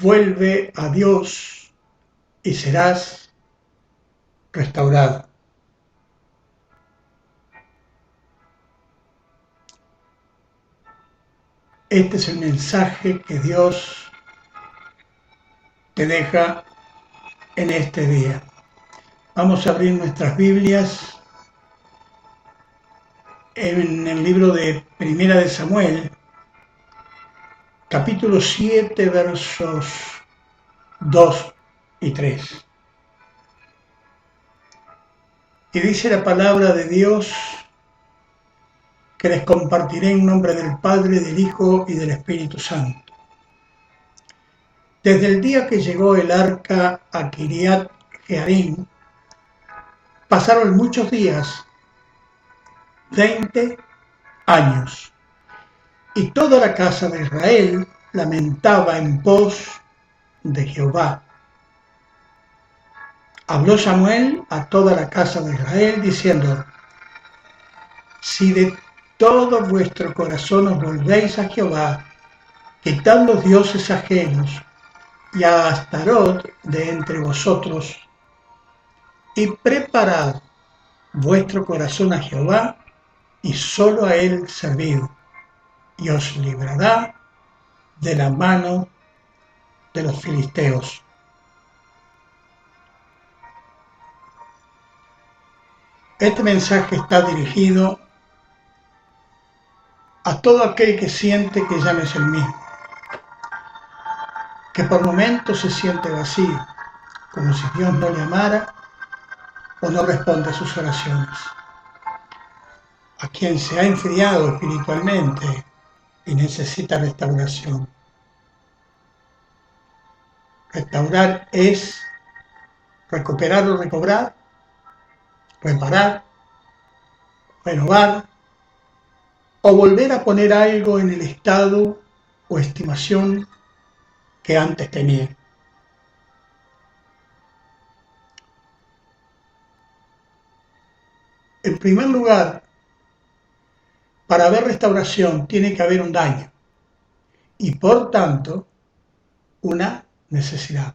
Vuelve a Dios y serás restaurado. Este es el mensaje que Dios te deja en este día. Vamos a abrir nuestras Biblias en el libro de Primera de Samuel, capítulo 7, versos 2 y 3. Y dice la palabra de Dios que les compartiré en nombre del Padre, del Hijo y del Espíritu Santo. Desde el día que llegó el arca a Kiriat Jearim, pasaron muchos días, 20 años, y toda la casa de Israel lamentaba en pos de Jehová. Habló Samuel a toda la casa de Israel diciendo: si de todo vuestro corazón os volvéis a Jehová, quitad los dioses ajenos y a Astarot de entre vosotros, y preparad vuestro corazón a Jehová, y solo a él servid, y os librará de la mano de los filisteos. Este mensaje está dirigido a todo aquel que siente que ya no es el mismo, que por momentos se siente vacío, como si Dios no le amara o no responde a sus oraciones, a quien se ha enfriado espiritualmente y necesita restauración. Restaurar es recuperar o recobrar, reparar, renovar o volver a poner algo en el estado o estimación que antes tenía. En primer lugar, para haber restauración tiene que haber un daño y por tanto una necesidad.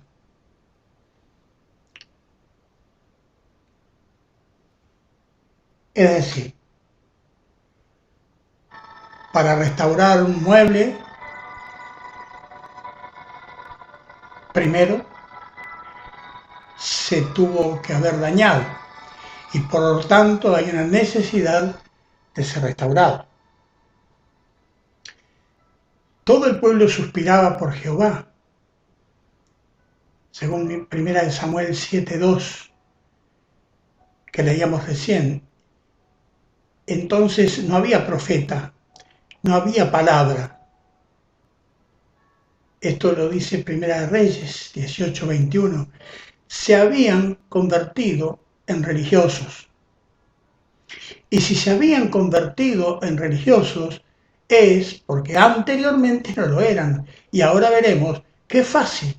Es decir, para restaurar un mueble, primero se tuvo que haber dañado y por lo tanto hay una necesidad de ser restaurado. Todo el pueblo suspiraba por Jehová, según 1 Samuel 7:2, que leíamos recién. Entonces no había profeta, no había palabra. Esto lo dice Primera de Reyes 18:21. Se habían convertido en religiosos. Y si se habían convertido en religiosos es porque anteriormente no lo eran. Y ahora veremos qué fácil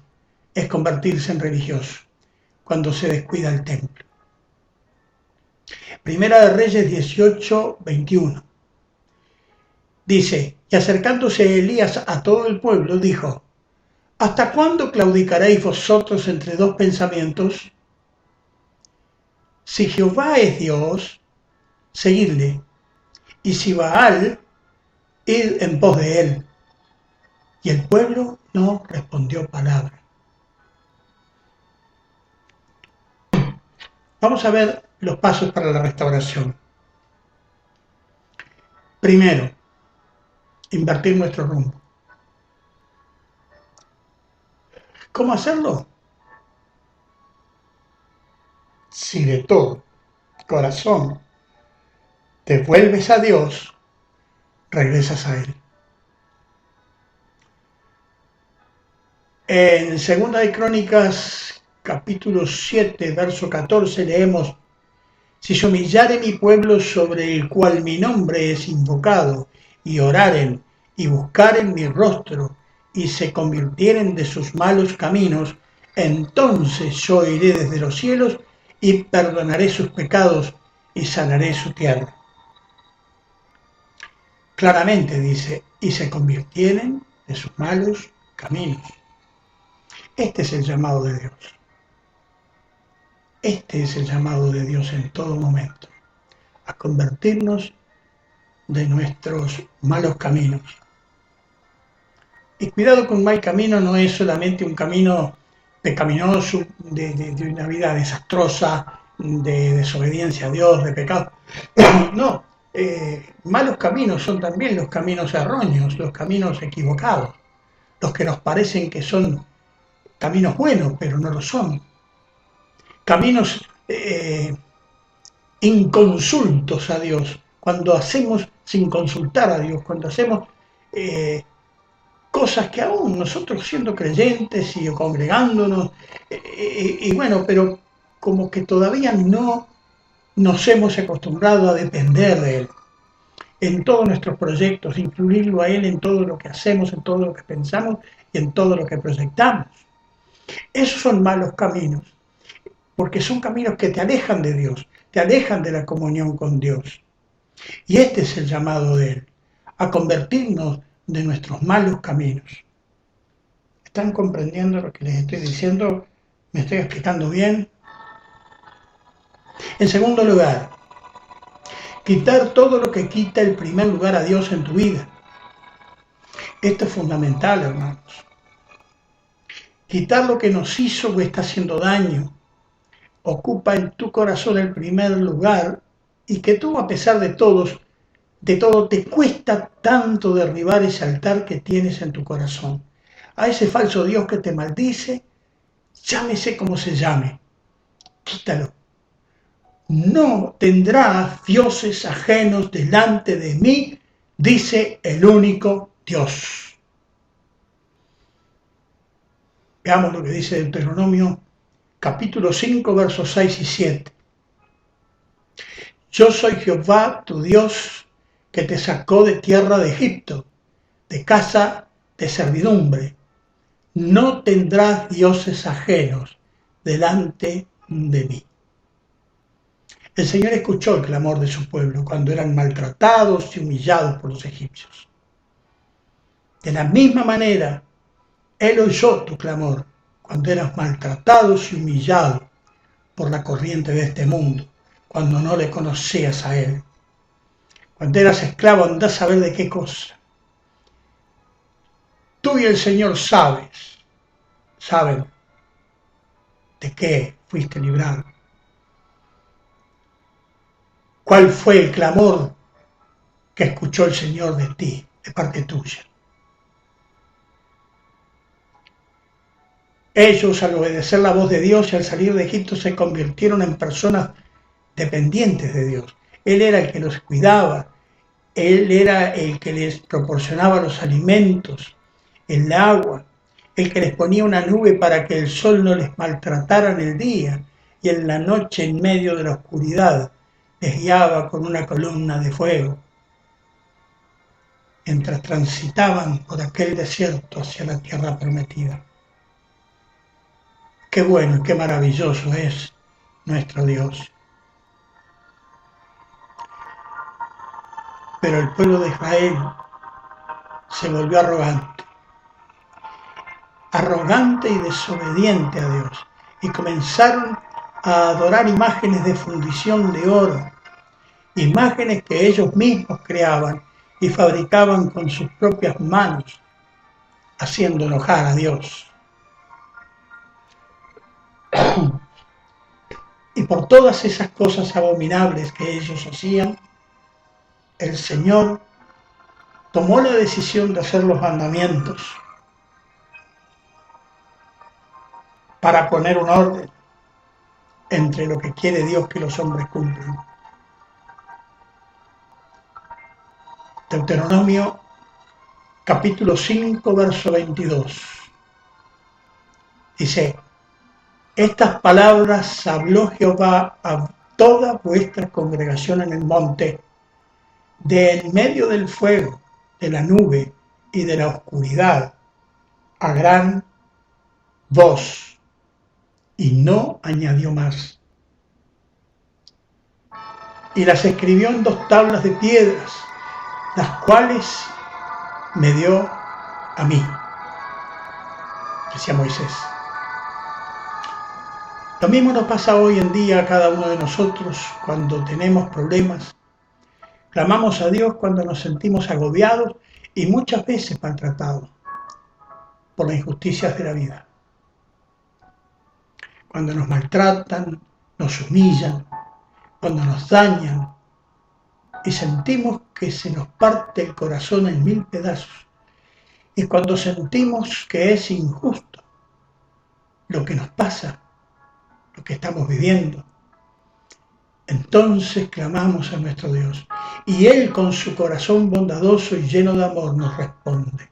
es convertirse en religioso cuando se descuida el templo. Primera de Reyes 18:21. Dice: y acercándose Elías a todo el pueblo, dijo: ¿hasta cuándo claudicaréis vosotros entre dos pensamientos? Si Jehová es Dios, seguidle, y si Baal, id en pos de él. Y el pueblo no respondió palabra. Vamos a ver los pasos para la restauración. Primero, invertir nuestro rumbo. ¿Cómo hacerlo? Si de todo corazón te vuelves a Dios, regresas a Él. En Segunda de Crónicas, capítulo 7, verso 14, leemos: si se humillare mi pueblo sobre el cual mi nombre es invocado, y oraren, y buscaren mi rostro, y se convirtieren de sus malos caminos, entonces yo iré desde los cielos, y perdonaré sus pecados, y sanaré su tierra. Claramente dice: y se convirtieren de sus malos caminos. Este es el llamado de Dios. Este es el llamado de Dios en todo momento, a convertirnos de nuestros malos caminos. Y cuidado con mal camino no es solamente un camino pecaminoso, de una vida desastrosa, de desobediencia a Dios, de pecado. No, malos caminos son también los caminos erróneos, los caminos equivocados, los que nos parecen que son caminos buenos, pero no lo son. Caminos inconsultos a Dios, cuando hacemos sin consultar a Dios, cuando hacemos cosas que aún nosotros siendo creyentes y congregándonos, y bueno, pero como que todavía no nos hemos acostumbrado a depender de Él en todos nuestros proyectos, incluirlo a Él en todo lo que hacemos, en todo lo que pensamos y en todo lo que proyectamos. Esos son malos caminos, porque son caminos que te alejan de Dios, te alejan de la comunión con Dios. Y este es el llamado de Él, a convertirnos de nuestros malos caminos. ¿Están comprendiendo lo que les estoy diciendo? ¿Me estoy explicando bien? En segundo lugar, quitar todo lo que quita el primer lugar a Dios en tu vida. Esto es fundamental, hermanos. Quitar lo que nos hizo o está haciendo daño, ocupa en tu corazón el primer lugar y que tú, a pesar de todo, te cuesta tanto derribar ese altar que tienes en tu corazón. A ese falso Dios que te maldice, llámese como se llame, quítalo. No tendrás dioses ajenos delante de mí, dice el único Dios. Veamos lo que dice Deuteronomio capítulo 5, versos 6 y 7. Yo soy Jehová, tu Dios, que te sacó de tierra de Egipto, de casa de servidumbre. No tendrás dioses ajenos delante de mí. El Señor escuchó el clamor de su pueblo cuando eran maltratados y humillados por los egipcios. De la misma manera, Él oyó tu clamor cuando eras maltratados y humillados por la corriente de este mundo, cuando no le conocías a Él. Cuando eras esclavo, andás a saber de qué cosa. Tú y el Señor saben de qué fuiste librado. ¿Cuál fue el clamor que escuchó el Señor de ti, de parte tuya? Ellos, al obedecer la voz de Dios y al salir de Egipto, se convirtieron en personas dependientes de Dios. Él era el que los cuidaba, Él era el que les proporcionaba los alimentos, el agua, el que les ponía una nube para que el sol no les maltratara en el día, y en la noche, en medio de la oscuridad, les guiaba con una columna de fuego, mientras transitaban por aquel desierto hacia la tierra prometida. Qué bueno y qué maravilloso es nuestro Dios. Pero el pueblo de Israel se volvió arrogante y desobediente a Dios, y comenzaron a adorar imágenes de fundición de oro, imágenes que ellos mismos creaban y fabricaban con sus propias manos, haciendo enojar a Dios. Y por todas esas cosas abominables que ellos hacían, el Señor tomó la decisión de hacer los mandamientos para poner un orden entre lo que quiere Dios que los hombres cumplan. Deuteronomio capítulo 5, verso 22. Dice: estas palabras habló Jehová a toda vuestra congregación en el monte, de en medio del fuego, de la nube y de la oscuridad, a gran voz, y no añadió más. Y las escribió en 2 tablas de piedras, las cuales me dio a mí, decía Moisés. Lo mismo nos pasa hoy en día a cada uno de nosotros cuando tenemos problemas. Clamamos a Dios cuando nos sentimos agobiados y muchas veces maltratados por las injusticias de la vida. Cuando nos maltratan, nos humillan, cuando nos dañan y sentimos que se nos parte el corazón en 1000 pedazos. Y cuando sentimos que es injusto lo que nos pasa, lo que estamos viviendo, entonces clamamos a nuestro Dios y Él con su corazón bondadoso y lleno de amor nos responde.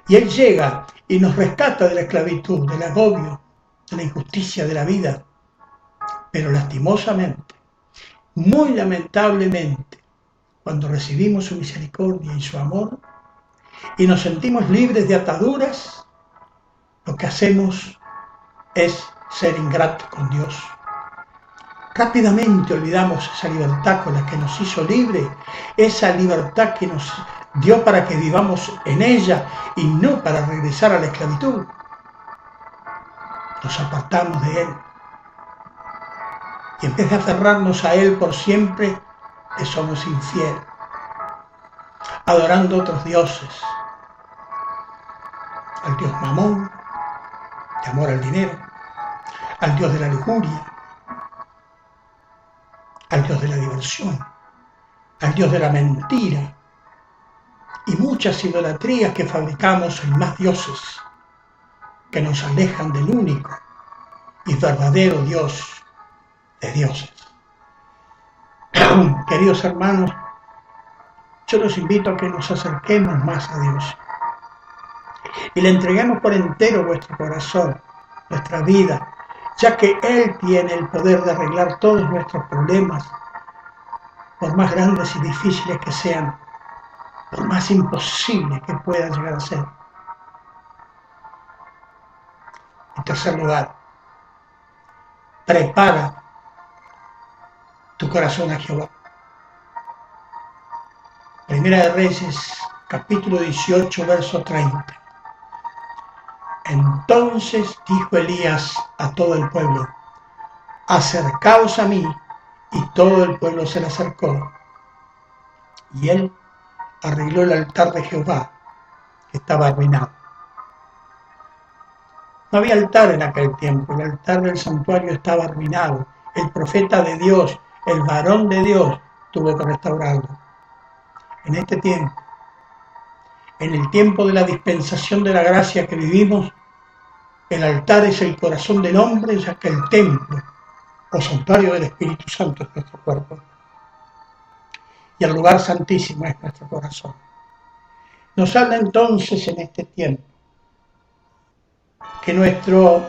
Y Él llega y nos rescata de la esclavitud, del agobio, de la injusticia de la vida. Pero lastimosamente, muy lamentablemente, cuando recibimos su misericordia y su amor y nos sentimos libres de ataduras, lo que hacemos es ser ingratos con Dios. Rápidamente olvidamos esa libertad con la que nos hizo libres, esa libertad que nos dio para que vivamos en ella y no para regresar a la esclavitud. Nos apartamos de Él y en vez de aferrarnos a Él por siempre, le somos infieles, adorando otros dioses, al dios Mamón, de amor al dinero, al dios de la lujuria, al dios de la diversión, al dios de la mentira y muchas idolatrías que fabricamos en más dioses que nos alejan del único y verdadero Dios de dioses. Queridos hermanos, yo los invito a que nos acerquemos más a Dios y le entreguemos por entero nuestro corazón, nuestra vida, ya que Él tiene el poder de arreglar todos nuestros problemas, por más grandes y difíciles que sean, por más imposibles que puedan llegar a ser. En tercer lugar, prepara tu corazón a Jehová. Primera de Reyes, capítulo 18, verso 30. Entonces dijo Elías a todo el pueblo: acercaos a mí. Y todo el pueblo se le acercó. Y él arregló el altar de Jehová, que estaba arruinado. No había altar en aquel tiempo, el altar del santuario estaba arruinado. El profeta de Dios, el varón de Dios, tuvo que restaurarlo. En este tiempo, en el tiempo de la dispensación de la gracia que vivimos, el altar es el corazón del hombre, ya que el templo o santuario del Espíritu Santo es nuestro cuerpo. Y el lugar santísimo es nuestro corazón. Nos habla entonces en este tiempo que nuestro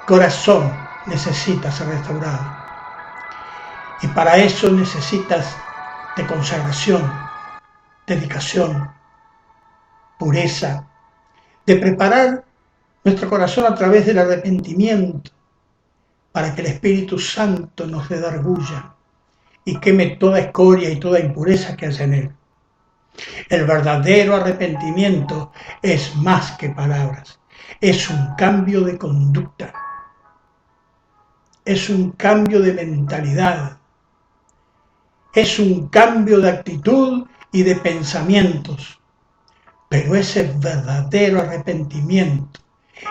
corazón necesita ser restaurado. Y para eso necesitas de consagración, dedicación, pureza, de preparar nuestro corazón a través del arrepentimiento para que el Espíritu Santo nos redarguya y queme toda escoria y toda impureza que haya en él. El verdadero arrepentimiento es más que palabras, es un cambio de conducta, es un cambio de mentalidad, es un cambio de actitud y de pensamientos. Pero ese verdadero arrepentimiento,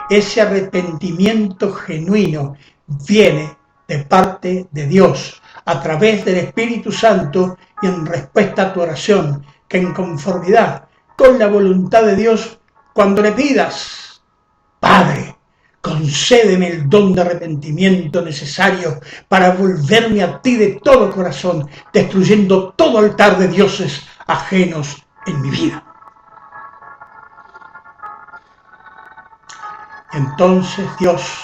ese arrepentimiento genuino, viene de parte de Dios, a través del Espíritu Santo y en respuesta a tu oración, que en conformidad con la voluntad de Dios, cuando le pidas: Padre, concédeme el don de arrepentimiento necesario para volverme a ti de todo corazón, destruyendo todo altar de dioses ajenos en mi vida. Entonces Dios,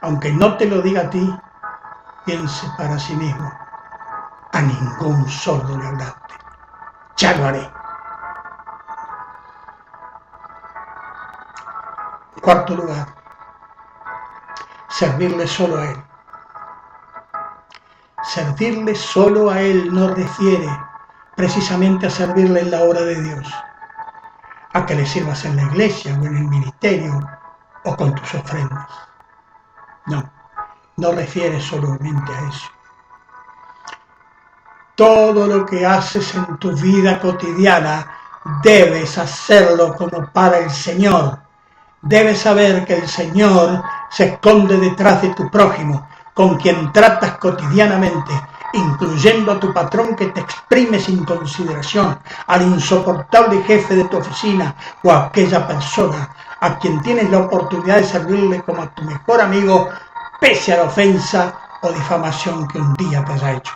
aunque no te lo diga a ti, piense para sí mismo: a ningún sordo le hablaste, ya lo haré. En cuarto lugar, servirle solo a Él. Servirle solo a Él no refiere precisamente a servirle en la obra de Dios. a que le sirvas en la iglesia o en el ministerio o con tus ofrendas. No, no refiere solamente a eso. Todo lo que haces en tu vida cotidiana debes hacerlo como para el Señor. Debes saber que el Señor se esconde detrás de tu prójimo, con quien tratas cotidianamente, incluyendo a tu patrón que te exprime sin consideración, al insoportable jefe de tu oficina o a aquella persona a quien tienes la oportunidad de servirle como a tu mejor amigo, pese a la ofensa o difamación que un día te haya hecho.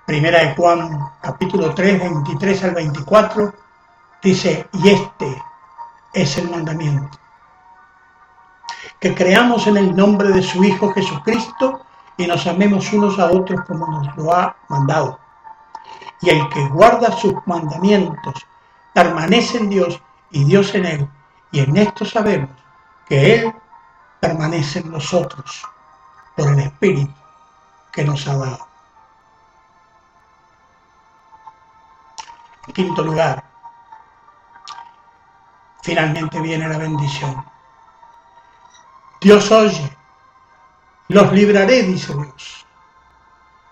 Primera de Juan, capítulo 3, 23 al 24, dice, y este es el mandamiento, que creamos en el nombre de su Hijo Jesucristo y nos amemos unos a otros como nos lo ha mandado. Y el que guarda sus mandamientos permanece en Dios y Dios en él, y en esto sabemos que Él permanece en nosotros por el Espíritu que nos ha dado. En quinto lugar, finalmente viene la bendición. Dios oye, los libraré, dice Dios.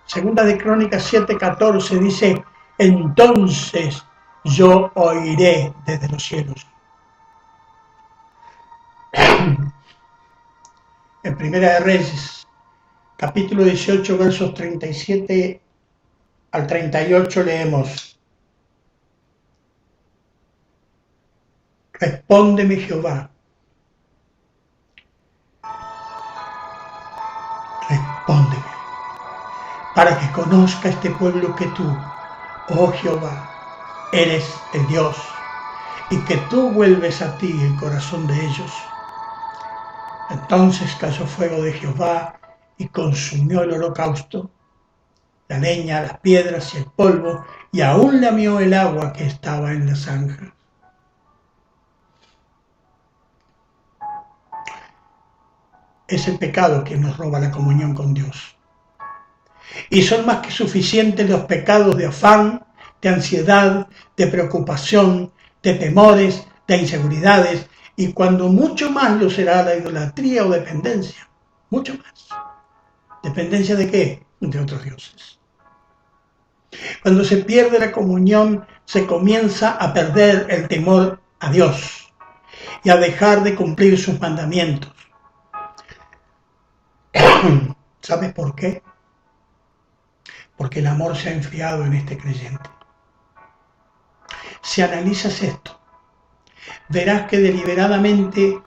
Segunda de Crónicas 7:14 dice, entonces yo oiré desde los cielos. En Primera de Reyes, capítulo 18, versos 37 al 38 leemos, respóndeme Jehová, respóndeme, para que conozca este pueblo que tú, oh Jehová, eres el Dios, y que tú vuelves a ti el corazón de ellos. Entonces cayó fuego de Jehová y consumió el holocausto, la leña, las piedras y el polvo, y aún lamió el agua que estaba en la zanja. Es el pecado que nos roba la comunión con Dios. Y son más que suficientes los pecados de afán, de ansiedad, de preocupación, de temores, de inseguridades, y cuando mucho más lo será la idolatría o dependencia. Mucho más. ¿Dependencia de qué? De otros dioses. Cuando se pierde la comunión, se comienza a perder el temor a Dios y a dejar de cumplir sus mandamientos. ¿Sabes por qué? Porque el amor se ha enfriado en este creyente. Si analizas esto, verás que deliberadamente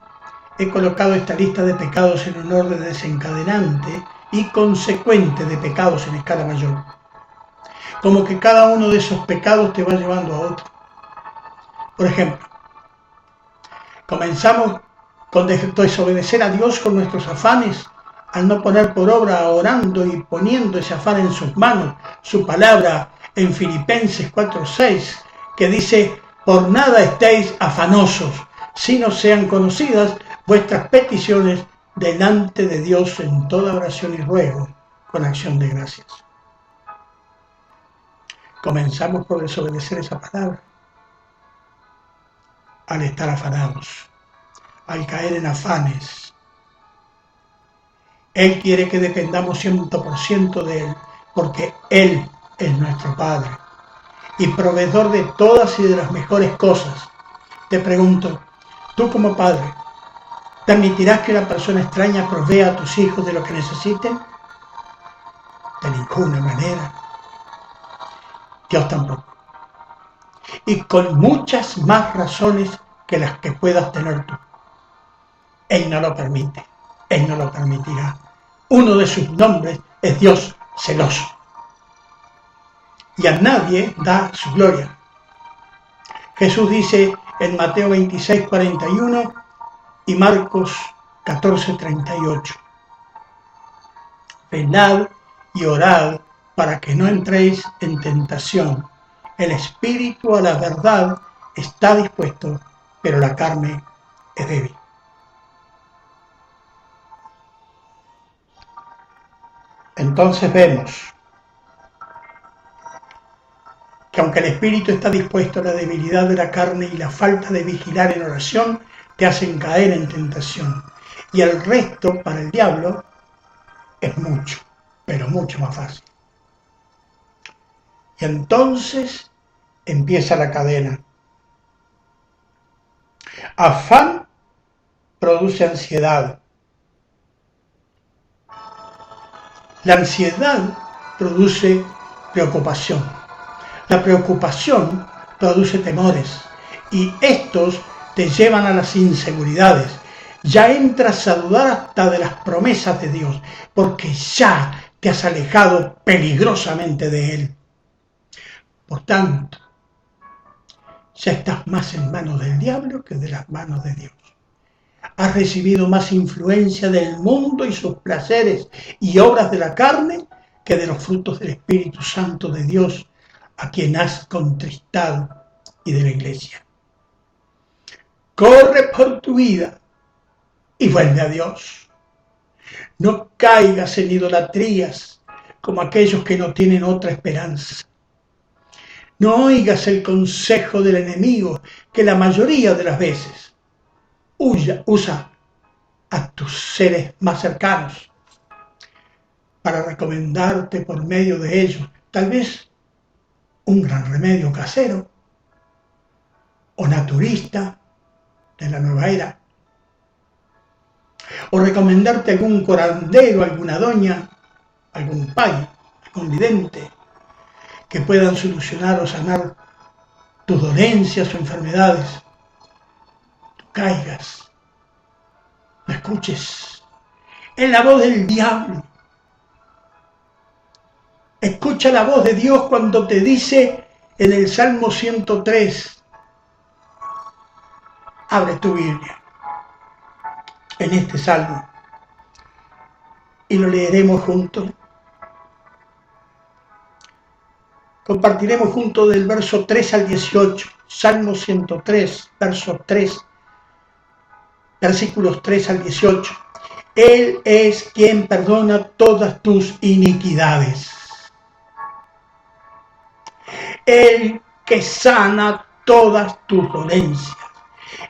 he colocado esta lista de pecados en un orden desencadenante y consecuente de pecados en escala mayor. Como que cada uno de esos pecados te va llevando a otro. Por ejemplo, comenzamos con desobedecer a Dios con nuestros afanes, al no poner por obra, orando y poniendo ese afán en sus manos, su palabra en Filipenses 4:6, que dice, por nada estéis afanosos, sino sean conocidas vuestras peticiones delante de Dios en toda oración y ruego, con acción de gracias. Comenzamos por desobedecer esa palabra, al estar afanados, al caer en afanes. Él quiere que dependamos 100% de Él, porque Él es nuestro Padre y proveedor de todas y de las mejores cosas. Te pregunto, tú como padre, ¿permitirás que la persona extraña provea a tus hijos de lo que necesiten? De ninguna manera. Dios tampoco. Y con muchas más razones que las que puedas tener tú. Él no lo permite. Él no lo permitirá. Uno de sus nombres es Dios celoso. Y a nadie da su gloria. Jesús dice en Mateo 26:41 y Marcos 14:38. Velad y orad para que no entréis en tentación. El espíritu a la verdad está dispuesto, pero la carne es débil. Entonces vemos que aunque el espíritu está dispuesto, la debilidad de la carne y la falta de vigilar en oración te hacen caer en tentación. Y el resto, para el diablo, es mucho, pero mucho más fácil. Y entonces empieza la cadena. Afán produce ansiedad. La ansiedad produce preocupación. La preocupación produce temores. Y estos te llevan a las inseguridades. Ya entras a dudar hasta de las promesas de Dios, porque ya te has alejado peligrosamente de Él. Por tanto, ya estás más en manos del diablo que de las manos de Dios. Has recibido más influencia del mundo y sus placeres y obras de la carne que de los frutos del Espíritu Santo de Dios, a quien has contristado, y de la iglesia. Corre por tu vida y vuelve a Dios. No caigas en idolatrías como aquellos que no tienen otra esperanza. No oigas el consejo del enemigo, que la mayoría de las veces usa a tus seres más cercanos para recomendarte por medio de ellos, tal vez un gran remedio casero o naturista de la nueva era, o recomendarte algún curandero, alguna doña, algún pai, algún vidente, que puedan solucionar o sanar tus dolencias o enfermedades. No caigas, no escuches en la voz del diablo. Escucha la voz de Dios cuando te dice en el Salmo 103. Abre tu Biblia en este salmo y lo leeremos juntos. Compartiremos juntos del verso 3 al 18, Salmo 103, verso 3, versículos 3 al 18. Él es quien perdona todas tus iniquidades. El que sana todas tus dolencias.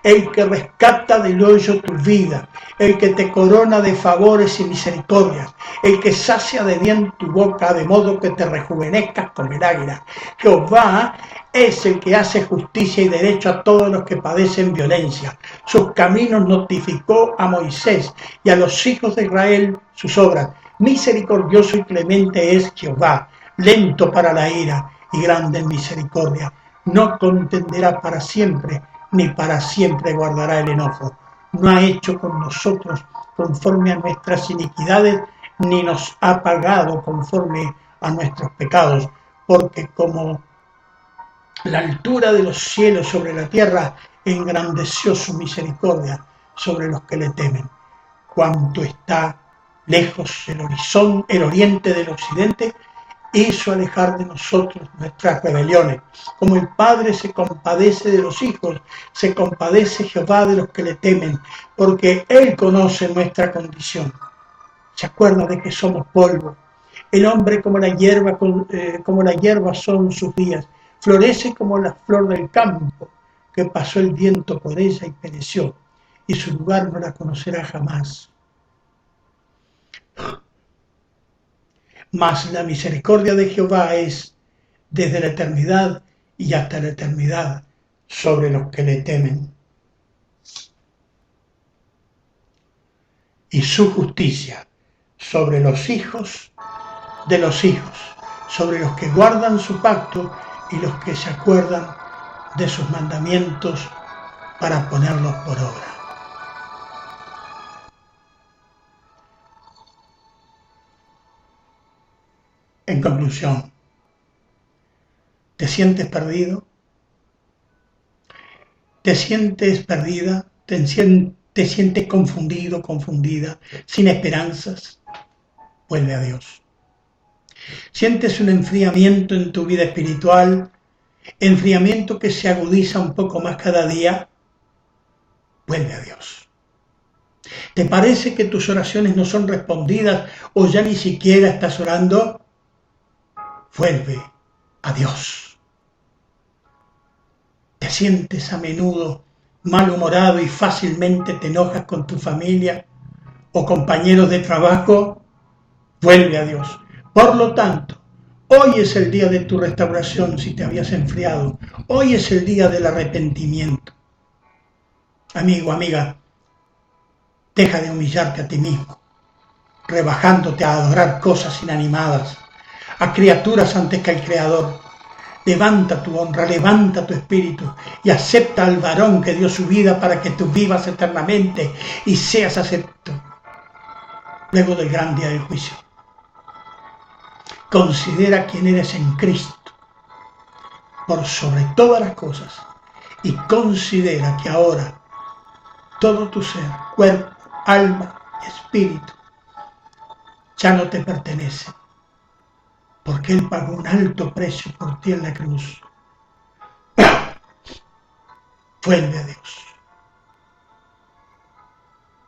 El que rescata del hoyo tu vida, el que te corona de favores y misericordias, el que sacia de bien tu boca, de modo que te rejuvenezcas como el águila. Jehová es el que hace justicia y derecho a todos los que padecen violencia. Sus caminos notificó a Moisés y a los hijos de Israel sus obras. Misericordioso y clemente es Jehová, lento para la ira y grande en misericordia. No contenderá para siempre, ni para siempre guardará el enojo. No ha hecho con nosotros conforme a nuestras iniquidades, ni nos ha pagado conforme a nuestros pecados, porque como la altura de los cielos sobre la tierra, engrandeció su misericordia sobre los que le temen. Cuanto está lejos el oriente del occidente, hizo alejar de nosotros nuestras rebeliones. Como el Padre se compadece de los hijos, se compadece Jehová de los que le temen, porque Él conoce nuestra condición. Se acuerda de que somos polvo. El hombre como la hierba son sus días. Florece como la flor del campo, que pasó el viento por ella y pereció, y su lugar no la conocerá jamás. Mas la misericordia de Jehová es desde la eternidad y hasta la eternidad sobre los que le temen. Y su justicia sobre los hijos de los hijos, sobre los que guardan su pacto y los que se acuerdan de sus mandamientos para ponerlos por obra. En conclusión, ¿te sientes perdido? ¿Te sientes perdida? ¿Te sientes confundido, confundida, sin esperanzas? Vuelve a Dios. ¿Sientes un enfriamiento en tu vida espiritual? ¿Enfriamiento que se agudiza un poco más cada día? Vuelve a Dios. ¿Te parece que tus oraciones no son respondidas o ya ni siquiera estás orando? Vuelve a Dios. te sientes a menudo malhumorado y fácilmente te enojas con tu familia o compañeros de trabajo, vuelve a Dios. Por lo tanto, hoy es el día de tu restauración si te habías enfriado. Hoy es el día del arrepentimiento. Amigo, amiga, deja de humillarte a ti mismo, rebajándote a adorar cosas inanimadas, a criaturas antes que al Creador. Levanta tu honra, levanta tu espíritu y acepta al varón que dio su vida para que tú vivas eternamente y seas acepto luego del gran día del juicio. Considera quién eres en Cristo por sobre todas las cosas y considera que ahora todo tu ser, cuerpo, alma y espíritu ya no te pertenece, porque Él pagó un alto precio por ti en la cruz. Vuelve a Dios.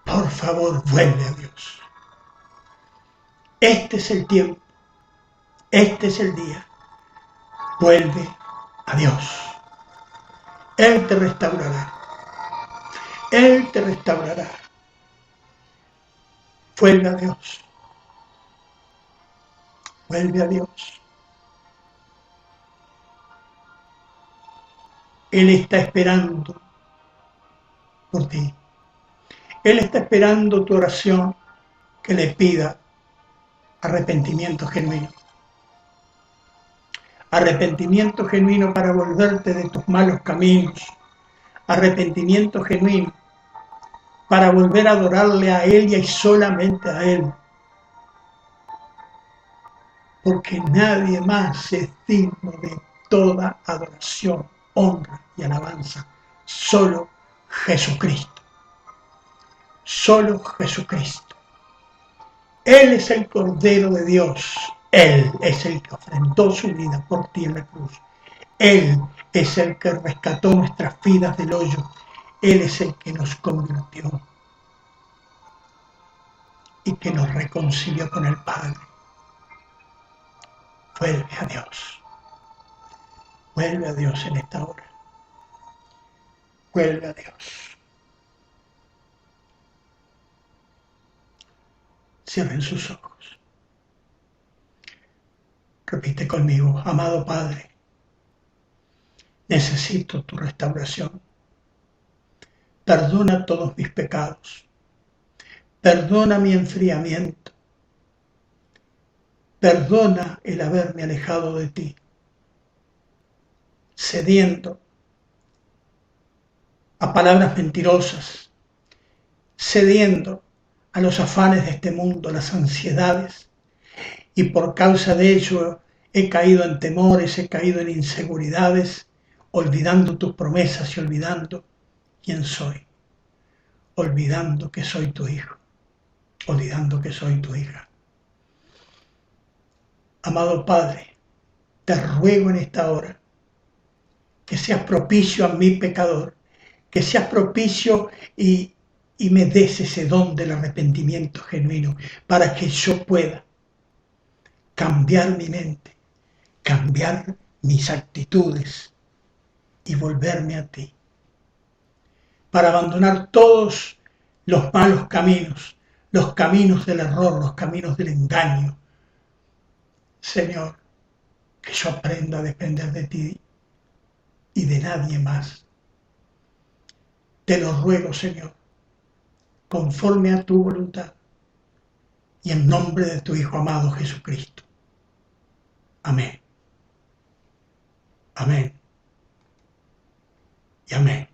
Por favor, vuelve a Dios. Este es el tiempo. Este es el día. Vuelve a Dios. Él te restaurará. Él te restaurará. Vuelve a Dios. Vuelve a Dios. Él está esperando por ti. Él está esperando tu oración que le pida arrepentimiento genuino. Arrepentimiento genuino para volverte de tus malos caminos. Arrepentimiento genuino para volver a adorarle a Él y solamente a Él. Porque nadie más es digno de toda adoración, honra y alabanza. Solo Jesucristo. Solo Jesucristo. Él es el Cordero de Dios. Él es el que ofrendó su vida por ti en la cruz. Él es el que rescató nuestras vidas del hoyo. Él es el que nos convirtió y que nos reconcilió con el Padre. Vuelve a Dios. Vuelve a Dios en esta hora. Vuelve a Dios. Cierren sus ojos. Repite conmigo: amado Padre, necesito tu restauración. Perdona todos mis pecados. Perdona mi enfriamiento. Perdona el haberme alejado de ti, cediendo a palabras mentirosas, cediendo a los afanes de este mundo, las ansiedades, y por causa de ello he caído en temores, he caído en inseguridades, olvidando tus promesas y olvidando quién soy, olvidando que soy tu hijo, olvidando que soy tu hija. Amado Padre, te ruego en esta hora que seas propicio a mi pecador, que seas propicio y me des ese don del arrepentimiento genuino para que yo pueda cambiar mi mente, cambiar mis actitudes y volverme a ti, para abandonar todos los malos caminos, los caminos del error, los caminos del engaño. Señor, que yo aprenda a depender de ti y de nadie más. Te lo ruego, Señor, conforme a tu voluntad y en nombre de tu Hijo amado Jesucristo. Amén. Amén. Y amén.